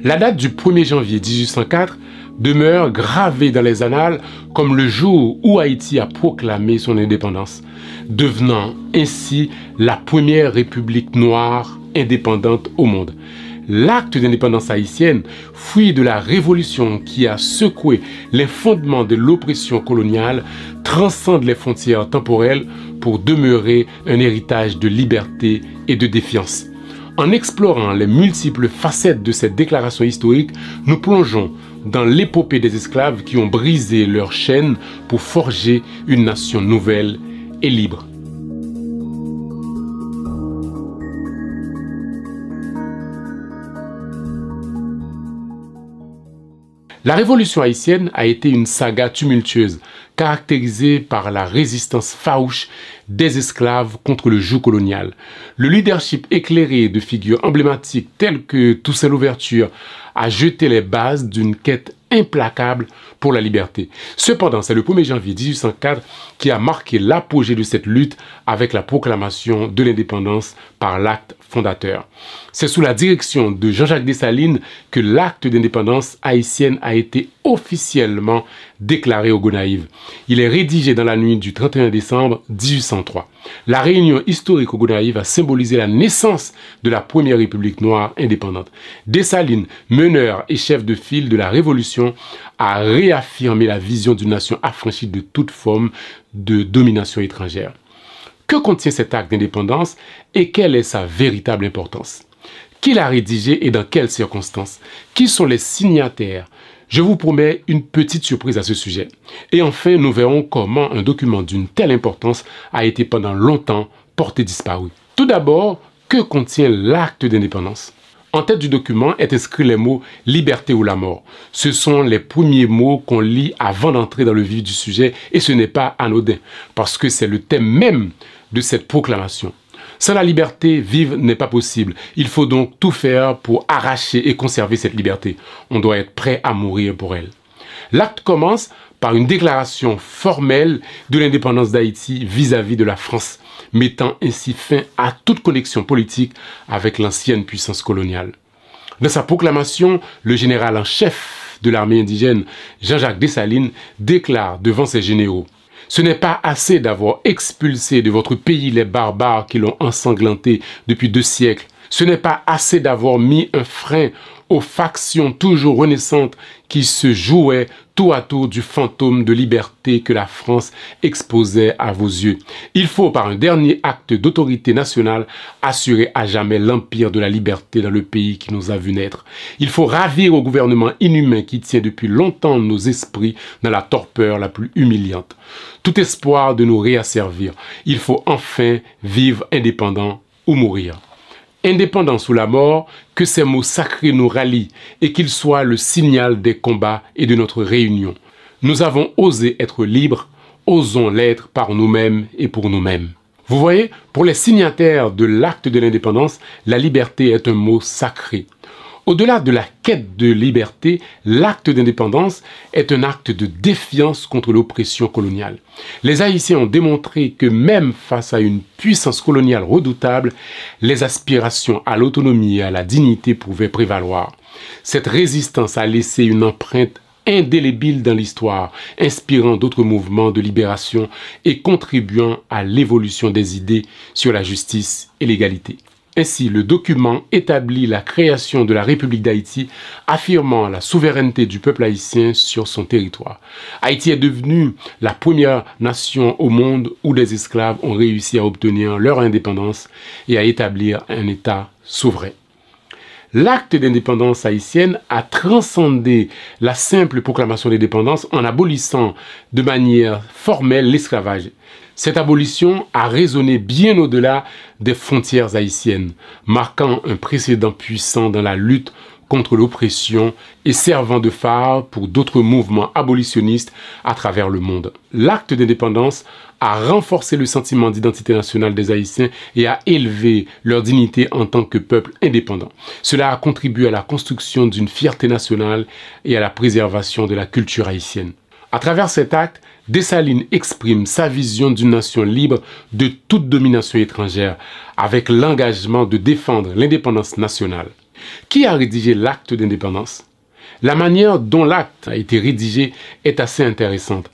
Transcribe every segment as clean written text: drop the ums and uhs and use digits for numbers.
La date du 1er janvier 1804 demeure gravée dans les annales comme le jour où Haïti a proclamé son indépendance, devenant ainsi la première république noire indépendante au monde. L'acte d'indépendance haïtienne, fruit de la révolution qui a secoué les fondements de l'oppression coloniale, transcende les frontières temporelles pour demeurer un héritage de liberté et de défiance. En explorant les multiples facettes de cette déclaration historique, nous plongeons dans l'épopée des esclaves qui ont brisé leurs chaînes pour forger une nation nouvelle et libre. La révolution haïtienne a été une saga tumultueuse, caractérisée par la résistance farouche des esclaves contre le joug colonial. Le leadership éclairé de figures emblématiques telles que Toussaint Louverture a jeté les bases d'une quête implacable pour la liberté. Cependant, c'est le 1er janvier 1804 qui a marqué l'apogée de cette lutte avec la proclamation de l'indépendance par l'acte fondateur. C'est sous la direction de Jean-Jacques Dessalines que l'acte d'indépendance haïtienne a été officiellement déclaré au Gonaïves. Il est rédigé dans la nuit du 31 décembre 1803. La réunion historique au Gonaïves a symbolisé la naissance de la première république noire indépendante. Dessalines, meneur et chef de file de la Révolution, a réaffirmé la vision d'une nation affranchie de toute forme de domination étrangère. Que contient cet acte d'indépendance et quelle est sa véritable importance? Qui l'a rédigé et dans quelles circonstances? Qui sont les signataires? Je vous promets une petite surprise à ce sujet. Et enfin, nous verrons comment un document d'une telle importance a été pendant longtemps porté disparu. Tout d'abord, que contient l'acte d'indépendance? En tête du document est inscrit les mots « liberté ou la mort ». Ce sont les premiers mots qu'on lit avant d'entrer dans le vif du sujet et ce n'est pas anodin parce que c'est le thème même de cette proclamation. Sans la liberté, vivre n'est pas possible. Il faut donc tout faire pour arracher et conserver cette liberté. On doit être prêt à mourir pour elle. L'acte commence par une déclaration formelle de l'indépendance d'Haïti vis-à-vis de la France, mettant ainsi fin à toute connexion politique avec l'ancienne puissance coloniale. Dans sa proclamation, le général en chef de l'armée indigène, Jean-Jacques Dessalines, déclare devant ses généraux: « Ce n'est pas assez d'avoir expulsé de votre pays les barbares qui l'ont ensanglanté depuis 2 siècles. Ce n'est pas assez d'avoir mis un frein aux factions toujours renaissantes qui se jouaient tour à tour du fantôme de liberté que la France exposait à vos yeux. Il faut, par un dernier acte d'autorité nationale, assurer à jamais l'empire de la liberté dans le pays qui nous a vu naître. Il faut ravir au gouvernement inhumain qui tient depuis longtemps nos esprits dans la torpeur la plus humiliante. Tout espoir de nous réasservir. Il faut enfin vivre indépendant ou mourir. » Indépendance ou la mort, que ces mots sacrés nous rallient et qu'ils soient le signal des combats et de notre réunion. Nous avons osé être libres, osons l'être par nous-mêmes et pour nous-mêmes. Vous voyez, pour les signataires de l'acte de l'indépendance, la liberté est un mot sacré. Au-delà de la quête de liberté, l'acte d'indépendance est un acte de défiance contre l'oppression coloniale. Les Haïtiens ont démontré que même face à une puissance coloniale redoutable, les aspirations à l'autonomie et à la dignité pouvaient prévaloir. Cette résistance a laissé une empreinte indélébile dans l'histoire, inspirant d'autres mouvements de libération et contribuant à l'évolution des idées sur la justice et l'égalité. Ainsi, le document établit la création de la République d'Haïti, affirmant la souveraineté du peuple haïtien sur son territoire. Haïti est devenue la première nation au monde où des esclaves ont réussi à obtenir leur indépendance et à établir un État souverain. L'acte d'indépendance haïtienne a transcendé la simple proclamation d'indépendance en abolissant de manière formelle l'esclavage. Cette abolition a résonné bien au-delà des frontières haïtiennes, marquant un précédent puissant dans la lutte contre l'oppression et servant de phare pour d'autres mouvements abolitionnistes à travers le monde. L'acte d'indépendance a renforcé le sentiment d'identité nationale des Haïtiens et a élevé leur dignité en tant que peuple indépendant. Cela a contribué à la construction d'une fierté nationale et à la préservation de la culture haïtienne. À travers cet acte, Dessalines exprime sa vision d'une nation libre de toute domination étrangère, avec l'engagement de défendre l'indépendance nationale. Qui a rédigé l'acte d'indépendance? La manière dont l'acte a été rédigé est assez intéressante.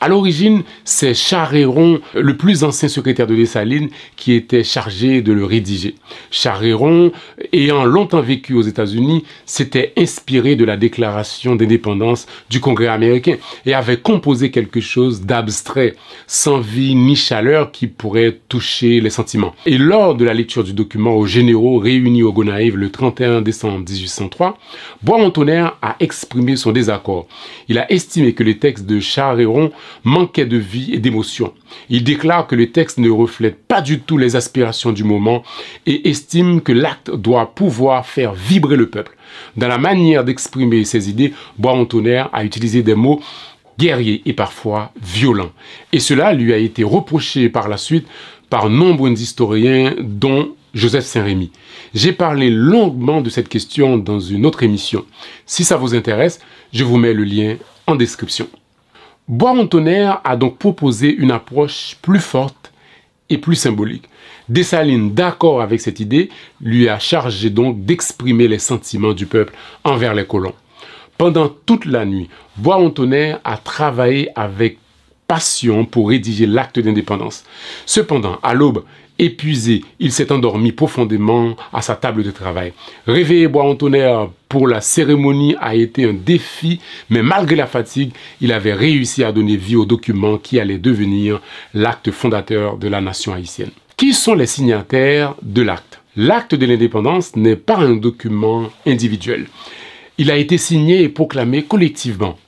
À l'origine, c'est Charréron, le plus ancien secrétaire de Dessalines, qui était chargé de le rédiger. Charréron, ayant longtemps vécu aux États-Unis, s'était inspiré de la déclaration d'indépendance du Congrès américain et avait composé quelque chose d'abstrait, sans vie ni chaleur qui pourrait toucher les sentiments. Et lors de la lecture du document aux généraux réunis au Gonaïves le 31 décembre 1803, Boismont-Tonnerre a exprimé son désaccord. Il a estimé que les textes de Charréron manquait de vie et d'émotion. Il déclare que le texte ne reflète pas du tout les aspirations du moment et estime que l'acte doit pouvoir faire vibrer le peuple. Dans la manière d'exprimer ses idées, Boismont-Tonnerre a utilisé des mots guerriers et parfois violents. Et cela lui a été reproché par la suite par nombreux historiens, dont Joseph Saint-Rémy. J'ai parlé longuement de cette question dans une autre émission. Si ça vous intéresse, je vous mets le lien en description. Boismont-Tonnerre a donc proposé une approche plus forte et plus symbolique. Dessalines, d'accord avec cette idée, lui a chargé donc d'exprimer les sentiments du peuple envers les colons. Pendant toute la nuit, Boismont-Tonnerre a travaillé avec passion pour rédiger l'acte d'indépendance. Cependant, à l'aube, épuisé, il s'est endormi profondément à sa table de travail. Réveiller Boismont-Tonnerre pour la cérémonie a été un défi, mais malgré la fatigue, il avait réussi à donner vie au document qui allait devenir l'acte fondateur de la nation haïtienne. Qui sont les signataires de l'acte? L'acte de l'indépendance n'est pas un document individuel. Il a été signé et proclamé collectivement.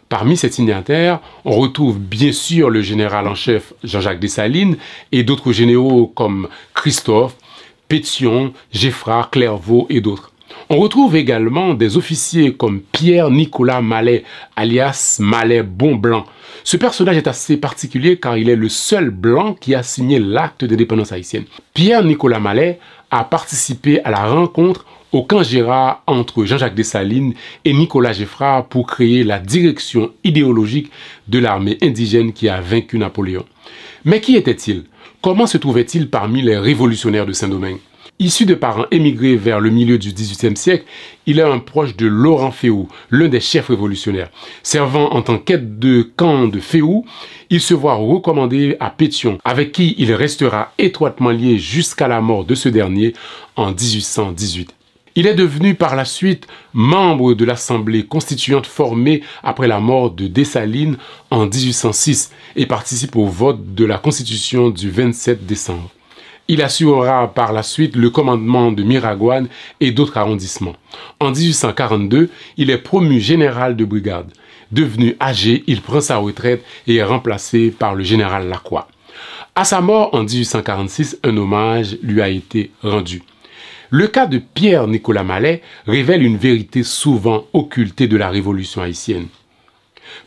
Parmi ces signataires, on retrouve bien sûr le général en chef Jean-Jacques Dessalines et d'autres généraux comme Christophe, Pétion, Geffrard, Clairvaux et d'autres. On retrouve également des officiers comme Pierre-Nicolas Mallet, alias Mallet Bonblanc. Ce personnage est assez particulier car il est le seul blanc qui a signé l'acte d'indépendance haïtienne. Pierre-Nicolas Mallet a participé à la rencontre au camp Gérard entre Jean-Jacques Dessalines et Nicolas Geffrard pour créer la direction idéologique de l'armée indigène qui a vaincu Napoléon. Mais qui était-il? Comment se trouvait-il parmi les révolutionnaires de Saint-Domingue? Issu de parents émigrés vers le milieu du XVIIIe siècle, il est un proche de Laurent Féhou, l'un des chefs révolutionnaires. Servant en tant qu'aide de camp de Féhou, il se voit recommandé à Pétion, avec qui il restera étroitement lié jusqu'à la mort de ce dernier en 1818. Il est devenu par la suite membre de l'Assemblée constituante formée après la mort de Dessalines en 1806 et participe au vote de la Constitution du 27 décembre. Il assurera par la suite le commandement de Miragoâne et d'autres arrondissements. En 1842, il est promu général de brigade. Devenu âgé, il prend sa retraite et est remplacé par le général Lacroix. À sa mort en 1846, un hommage lui a été rendu. Le cas de Pierre-Nicolas Mallet révèle une vérité souvent occultée de la Révolution haïtienne.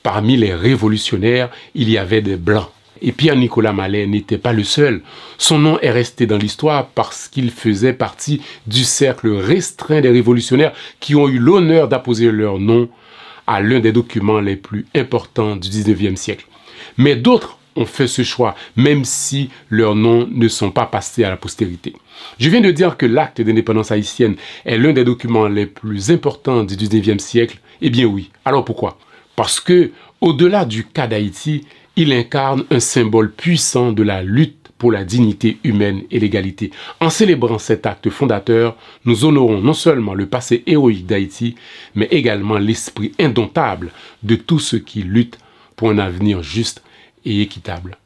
Parmi les révolutionnaires, il y avait des Blancs. Et Pierre-Nicolas Mallet n'était pas le seul. Son nom est resté dans l'histoire parce qu'il faisait partie du cercle restreint des révolutionnaires qui ont eu l'honneur d'apposer leur nom à l'un des documents les plus importants du 19e siècle. Mais d'autres ont fait ce choix, même si leurs noms ne sont pas passés à la postérité. Je viens de dire que l'acte d'indépendance haïtienne est l'un des documents les plus importants du 19e siècle. Eh bien oui. Alors pourquoi? Parce que, au-delà du cas d'Haïti, il incarne un symbole puissant de la lutte pour la dignité humaine et l'égalité. En célébrant cet acte fondateur, nous honorons non seulement le passé héroïque d'Haïti, mais également l'esprit indomptable de tous ceux qui luttent pour un avenir juste et équitable.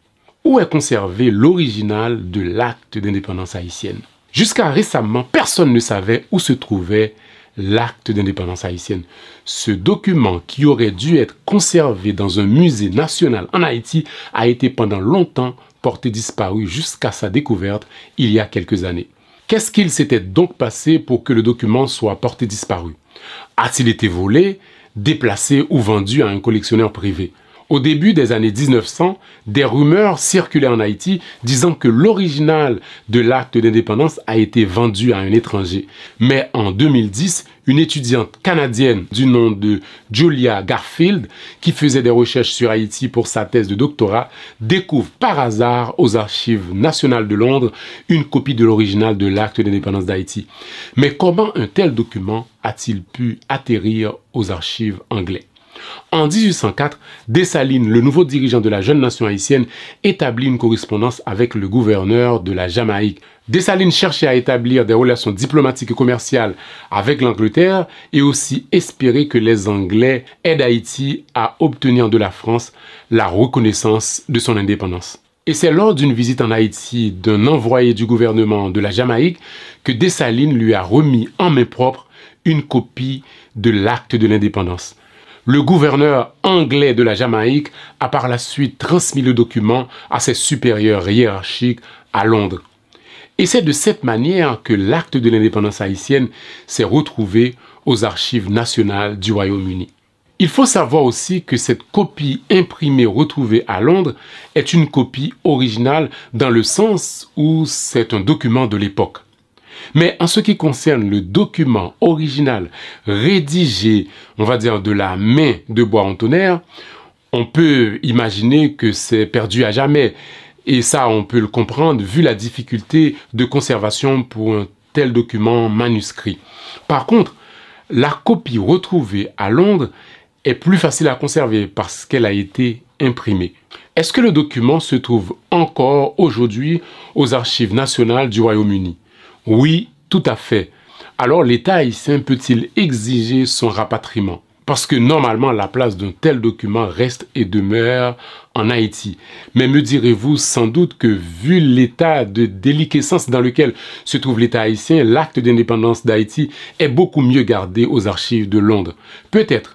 Où est conservé l'original de l'acte d'indépendance haïtienne? Jusqu'à récemment, personne ne savait où se trouvait l'acte d'indépendance haïtienne. Ce document qui aurait dû être conservé dans un musée national en Haïti a été pendant longtemps porté disparu jusqu'à sa découverte il y a quelques années. Qu'est-ce qu'il s'était donc passé pour que le document soit porté disparu? A-t-il été volé, déplacé ou vendu à un collectionneur privé? Au début des années 1900, des rumeurs circulaient en Haïti disant que l'original de l'acte d'indépendance a été vendu à un étranger. Mais en 2010, une étudiante canadienne du nom de Julia Garfield, qui faisait des recherches sur Haïti pour sa thèse de doctorat, découvre par hasard aux Archives nationales de Londres une copie de l'original de l'acte d'indépendance d'Haïti. Mais comment un tel document a-t-il pu atterrir aux archives anglaises? En 1804, Dessalines, le nouveau dirigeant de la jeune nation haïtienne, établit une correspondance avec le gouverneur de la Jamaïque. Dessalines cherchait à établir des relations diplomatiques et commerciales avec l'Angleterre et aussi espérait que les Anglais aident Haïti à obtenir de la France la reconnaissance de son indépendance. Et c'est lors d'une visite en Haïti d'un envoyé du gouvernement de la Jamaïque que Dessalines lui a remis en main propre une copie de l'acte de l'indépendance. Le gouverneur anglais de la Jamaïque a par la suite transmis le document à ses supérieurs hiérarchiques à Londres. Et c'est de cette manière que l'acte de l'indépendance haïtienne s'est retrouvé aux archives nationales du Royaume-Uni. Il faut savoir aussi que cette copie imprimée retrouvée à Londres est une copie originale dans le sens où c'est un document de l'époque. Mais en ce qui concerne le document original rédigé, on va dire, de la main de Bois-en-Tonnerre, on peut imaginer que c'est perdu à jamais. Et ça, on peut le comprendre vu la difficulté de conservation pour un tel document manuscrit. Par contre, la copie retrouvée à Londres est plus facile à conserver parce qu'elle a été imprimée. Est-ce que le document se trouve encore aujourd'hui aux archives nationales du Royaume-Uni? Oui, tout à fait. Alors l'État haïtien peut-il exiger son rapatriement? Parce que normalement, la place d'un tel document reste et demeure en Haïti. Mais me direz-vous sans doute que vu l'état de déliquescence dans lequel se trouve l'État haïtien, l'acte d'indépendance d'Haïti est beaucoup mieux gardé aux archives de Londres. Peut-être.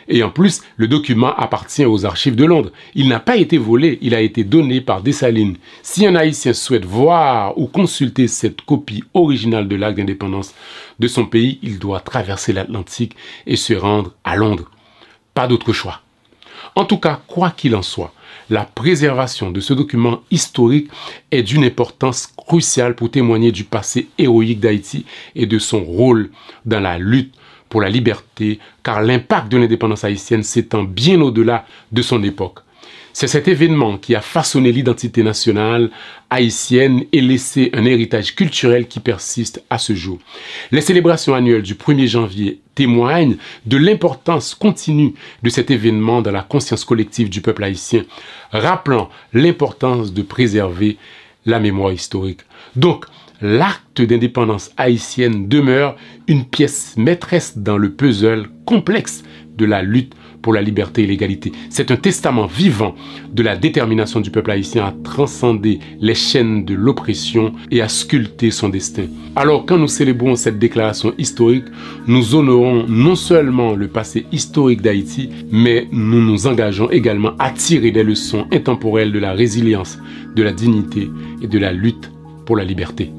Et en plus, le document appartient aux archives de Londres. Il n'a pas été volé, il a été donné par Dessalines. Si un Haïtien souhaite voir ou consulter cette copie originale de l'acte d'indépendance de son pays, il doit traverser l'Atlantique et se rendre à Londres. Pas d'autre choix. En tout cas, quoi qu'il en soit, la préservation de ce document historique est d'une importance cruciale pour témoigner du passé héroïque d'Haïti et de son rôle dans la lutte pour la liberté, car l'impact de l'indépendance haïtienne s'étend bien au-delà de son époque. C'est cet événement qui a façonné l'identité nationale haïtienne et laissé un héritage culturel qui persiste à ce jour. Les célébrations annuelles du 1er janvier témoignent de l'importance continue de cet événement dans la conscience collective du peuple haïtien, rappelant l'importance de préserver la mémoire historique. Donc, l'acte d'indépendance haïtienne demeure une pièce maîtresse dans le puzzle complexe de la lutte pour la liberté et l'égalité. C'est un testament vivant de la détermination du peuple haïtien à transcender les chaînes de l'oppression et à sculpter son destin. Alors, quand nous célébrons cette déclaration historique, nous honorons non seulement le passé historique d'Haïti, mais nous nous engageons également à tirer des leçons intemporelles de la résilience, de la dignité et de la lutte pour la liberté.